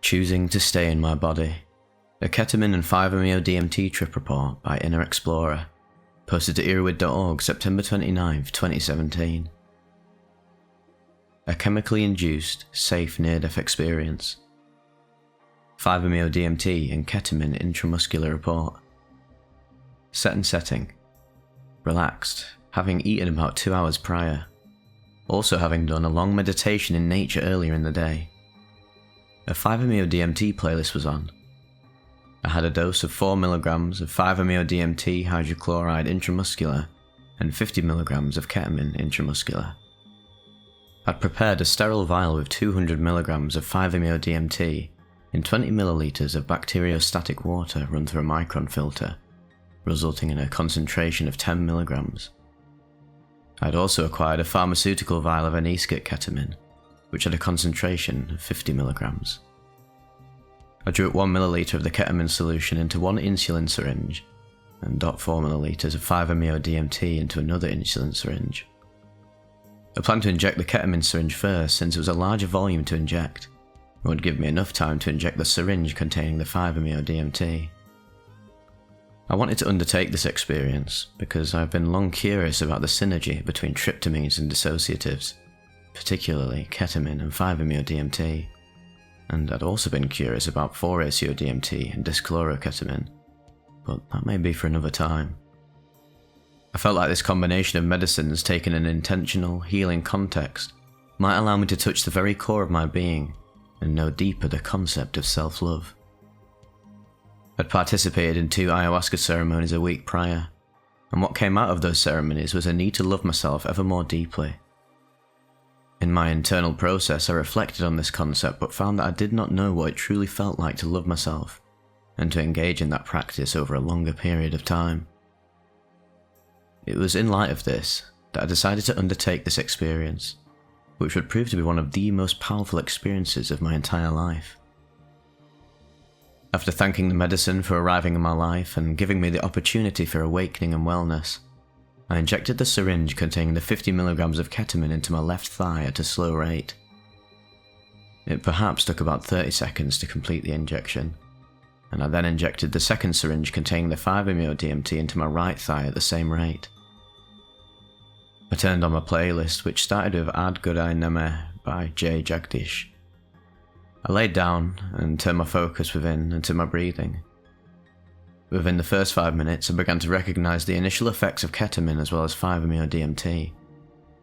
Choosing to Stay in My Body, a ketamine and 5-MeO-DMT trip report by Inner Explorer, posted to erowid.org September 29, 2017. A chemically induced, safe near-death experience. 5-MeO-DMT and ketamine intramuscular report. Set and setting. Relaxed, having eaten about 2 hours prior. Also having done a long meditation in nature earlier in the day. A 5-MeO-DMT playlist was on. I had a dose of 4 mg of 5-MeO-DMT hydrochloride intramuscular and 50 mg of ketamine intramuscular. I'd prepared a sterile vial with 200 mg of 5-MeO-DMT in 20 ml of bacteriostatic water run through a micron filter, resulting in a concentration of 10 mg. I'd also acquired a pharmaceutical vial of anesthetic ketamine, which had a concentration of 50 mg. I drew 1 ml of the ketamine solution into one insulin syringe and 0.4 ml of 5-MeO-DMT into another insulin syringe. I planned to inject the ketamine syringe first since it was a larger volume to inject and would give me enough time to inject the syringe containing the 5-MeO-DMT. I wanted to undertake this experience because I've been long curious about the synergy between tryptamines and dissociatives, particularly ketamine and 5-MeO-DMT, and I'd also been curious about 4-ACO-DMT and dyschloroketamine, but that may be for another time. I felt like this combination of medicines taken in an intentional, healing context might allow me to touch the very core of my being and know deeper the concept of self-love. I'd participated in 2 ayahuasca ceremonies a week prior, and what came out of those ceremonies was a need to love myself ever more deeply. In my internal process, I reflected on this concept but found that I did not know what it truly felt like to love myself, and to engage in that practice over a longer period of time. It was in light of this that I decided to undertake this experience, which would prove to be one of the most powerful experiences of my entire life. After thanking the medicine for arriving in my life and giving me the opportunity for awakening and wellness, I injected the syringe containing the 50 mg of ketamine into my left thigh at a slow rate. It perhaps took about 30 seconds to complete the injection, and I then injected the second syringe containing the 5-MeO-DMT into my right thigh at the same rate. I turned on my playlist, which started with Ad Godai Name by Jay Jagdish. I laid down and turned my focus within and to my breathing. Within the first 5 minutes, I began to recognize the initial effects of ketamine as well as 5-MeO-DMT,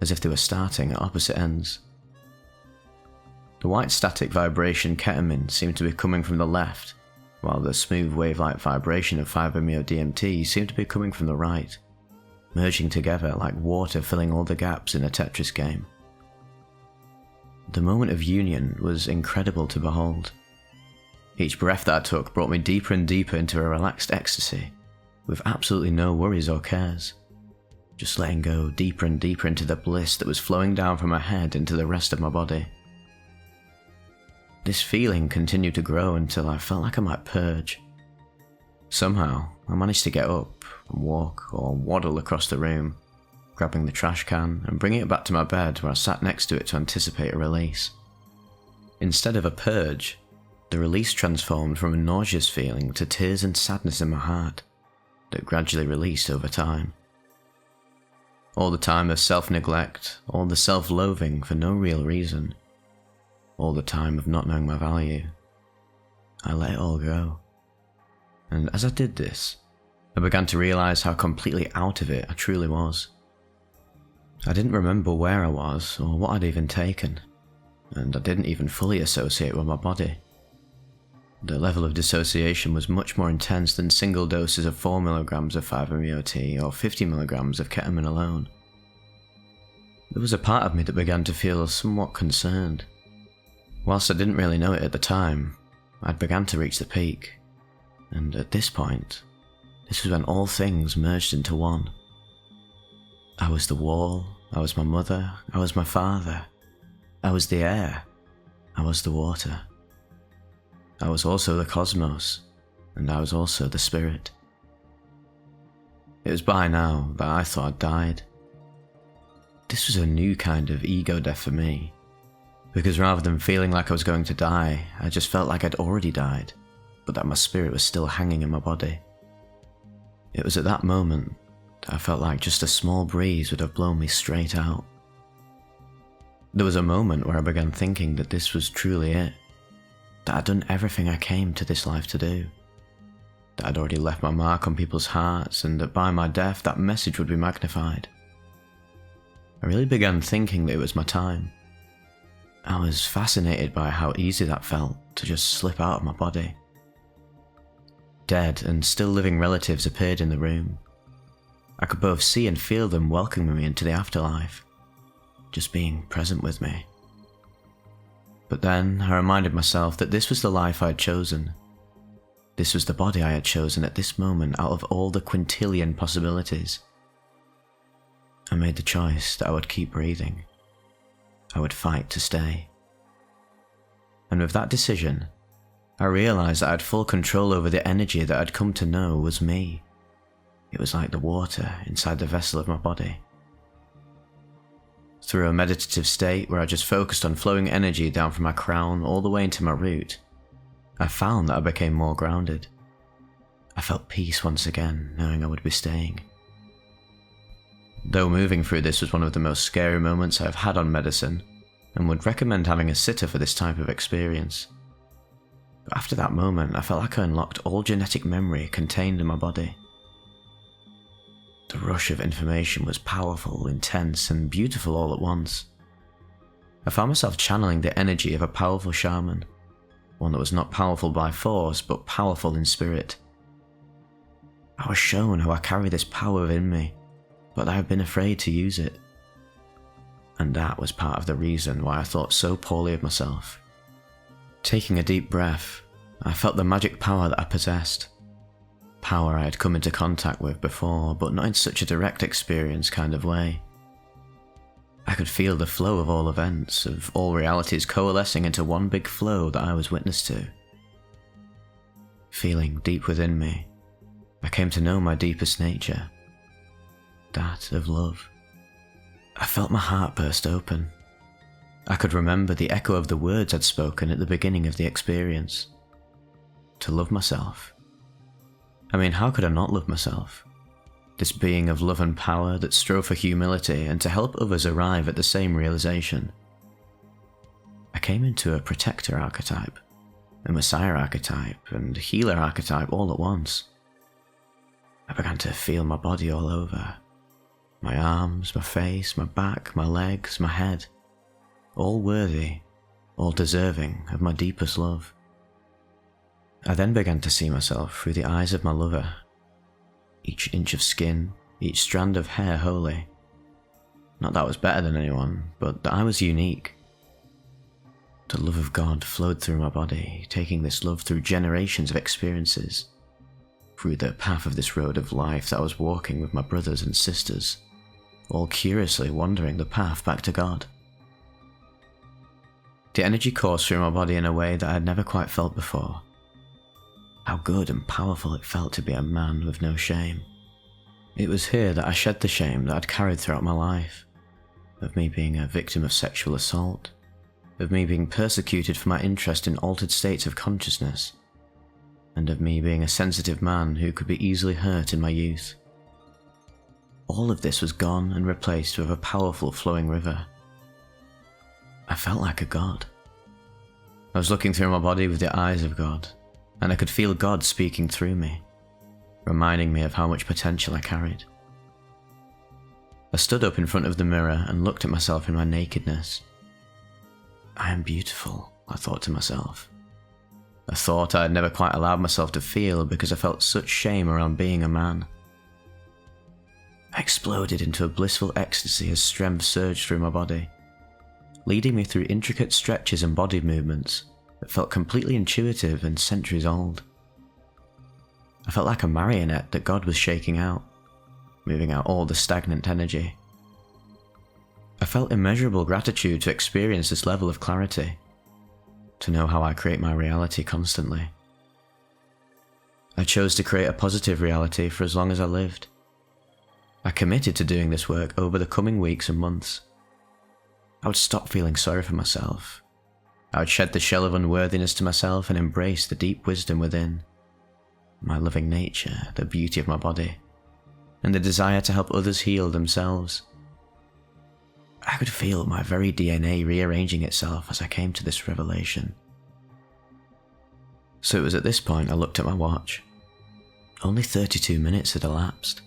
as if they were starting at opposite ends. The white static vibration ketamine seemed to be coming from the left, while the smooth wave-like vibration of 5-MeO-DMT seemed to be coming from the right, merging together like water filling all the gaps in a Tetris game. The moment of union was incredible to behold. Each breath that I took brought me deeper and deeper into a relaxed ecstasy, with absolutely no worries or cares, just letting go deeper and deeper into the bliss that was flowing down from my head into the rest of my body. This feeling continued to grow until I felt like I might purge. Somehow, I managed to get up and walk or waddle across the room, grabbing the trash can and bringing it back to my bed where I sat next to it to anticipate a release. Instead of a purge, the release transformed from a nauseous feeling to tears and sadness in my heart that gradually released over time. All the time of self-neglect, all the self-loathing for no real reason, all the time of not knowing my value, I let it all go. And as I did this, I began to realize how completely out of it I truly was. I didn't remember where I was or what I'd even taken, and I didn't even fully associate with my body. The level of dissociation was much more intense than single doses of 4 mg of 5-MeO-T or 50 mg of ketamine alone. There was a part of me that began to feel somewhat concerned. Whilst I didn't really know it at the time, I'd begun to reach the peak, and at this point, this was when all things merged into one. I was the wall, I was my mother, I was my father, I was the air, I was the water. I was also the cosmos, and I was also the spirit. It was by now that I thought I'd died. This was a new kind of ego death for me, Because rather than feeling like I was going to die, I just felt like I'd already died, but that my spirit was still hanging in my body. It was at that moment that I felt like just a small breeze would have blown me straight out. There was a moment where I began thinking that this was truly it, that I'd done everything I came to this life to do, that I'd already left my mark on people's hearts, and that by my death that message would be magnified. I really began thinking that it was my time. I was fascinated by how easy that felt to just slip out of my body. Dead and still living relatives appeared in the room. I could both see and feel them welcoming me into the afterlife, just being present with me. But then I reminded myself that this was the life I had chosen. This was the body I had chosen at this moment out of all the quintillion possibilities. I made the choice that I would keep breathing. I would fight to stay. And with that decision, I realized that I had full control over the energy that I'd come to know was me. It was like the water inside the vessel of my body. Through a meditative state where I just focused on flowing energy down from my crown all the way into my root, I found that I became more grounded. I felt peace once again, knowing I would be staying. Though moving through this was one of the most scary moments I have had on medicine, and would recommend having a sitter for this type of experience. But after that moment, I felt like I unlocked all genetic memory contained in my body. The rush of information was powerful, intense, and beautiful all at once. I found myself channeling the energy of a powerful shaman, one that was not powerful by force, but powerful in spirit. I was shown how I carry this power within me, but I have been afraid to use it. And that was part of the reason why I thought so poorly of myself. Taking a deep breath, I felt the magic power that I possessed. Power I had come into contact with before, but not in such a direct experience kind of way. I could feel the flow of all events, of all realities coalescing into one big flow that I was witness to. Feeling deep within me, I came to know my deepest nature, that of love. I felt my heart burst open. I could remember the echo of the words I'd spoken at the beginning of the experience. To love myself. I mean, how could I not love myself? This being of love and power that strove for humility and to help others arrive at the same realization. I came into a protector archetype, a messiah archetype, and a healer archetype all at once. I began to feel my body all over. My arms, my face, my back, my legs, my head. All worthy, all deserving of my deepest love. I then began to see myself through the eyes of my lover. Each inch of skin, each strand of hair holy. Not that I was better than anyone, but that I was unique. The love of God flowed through my body, taking this love through generations of experiences. Through the path of this road of life that I was walking with my brothers and sisters, all curiously wandering the path back to God. The energy coursed through my body in a way that I had never quite felt before. How good and powerful it felt to be a man with no shame. It was here that I shed the shame that I'd carried throughout my life, of me being a victim of sexual assault, of me being persecuted for my interest in altered states of consciousness, and of me being a sensitive man who could be easily hurt in my youth. All of this was gone and replaced with a powerful flowing river. I felt like a god. I was looking through my body with the eyes of God, and I could feel God speaking through me, reminding me of how much potential I carried. I stood up in front of the mirror and looked at myself in my nakedness. I am beautiful, I thought to myself. A thought I had never quite allowed myself to feel because I felt such shame around being a man. I exploded into a blissful ecstasy as strength surged through my body, leading me through intricate stretches and body movements that felt completely intuitive and centuries old. I felt like a marionette that God was shaking out, moving out all the stagnant energy. I felt immeasurable gratitude to experience this level of clarity, to know how I create my reality constantly. I chose to create a positive reality for as long as I lived. I committed to doing this work over the coming weeks and months. I would stop feeling sorry for myself. I would shed the shell of unworthiness to myself and embrace the deep wisdom within, my loving nature, the beauty of my body, and the desire to help others heal themselves. I could feel my very DNA rearranging itself as I came to this revelation. So it was at this point I looked at my watch. Only 32 minutes had elapsed.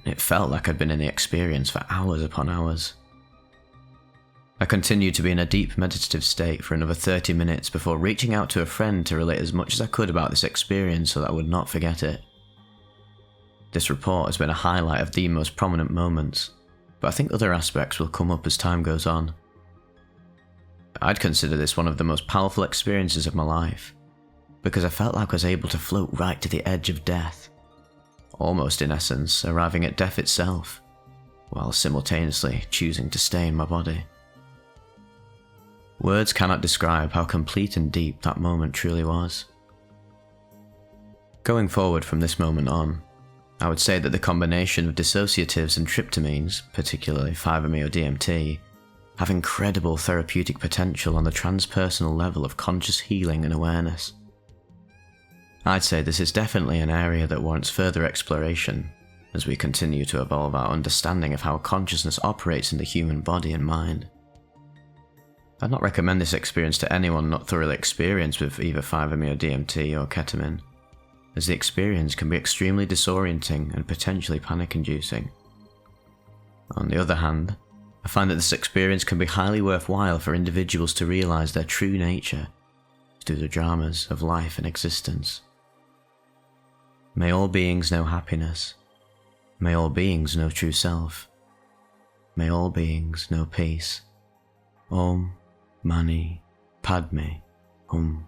It felt like I'd been in the experience for hours upon hours. I continued to be in a deep meditative state for another 30 minutes before reaching out to a friend to relate as much as I could about this experience so that I would not forget it. This report has been a highlight of the most prominent moments, but I think other aspects will come up as time goes on. I'd consider this one of the most powerful experiences of my life, because I felt like I was able to float right to the edge of death, almost in essence arriving at death itself, while simultaneously choosing to stay in my body. Words cannot describe how complete and deep that moment truly was. Going forward from this moment on, I would say that the combination of dissociatives and tryptamines, particularly 5-MeO DMT, have incredible therapeutic potential on the transpersonal level of conscious healing and awareness. I'd say this is definitely an area that warrants further exploration as we continue to evolve our understanding of how consciousness operates in the human body and mind. I'd not recommend this experience to anyone not thoroughly experienced with either 5-MeO DMT or ketamine, as the experience can be extremely disorienting and potentially panic-inducing. On the other hand, I find that this experience can be highly worthwhile for individuals to realise their true nature through the dramas of life and existence. May all beings know happiness. May all beings know true self. May all beings know peace. Om Mani Padme Hum.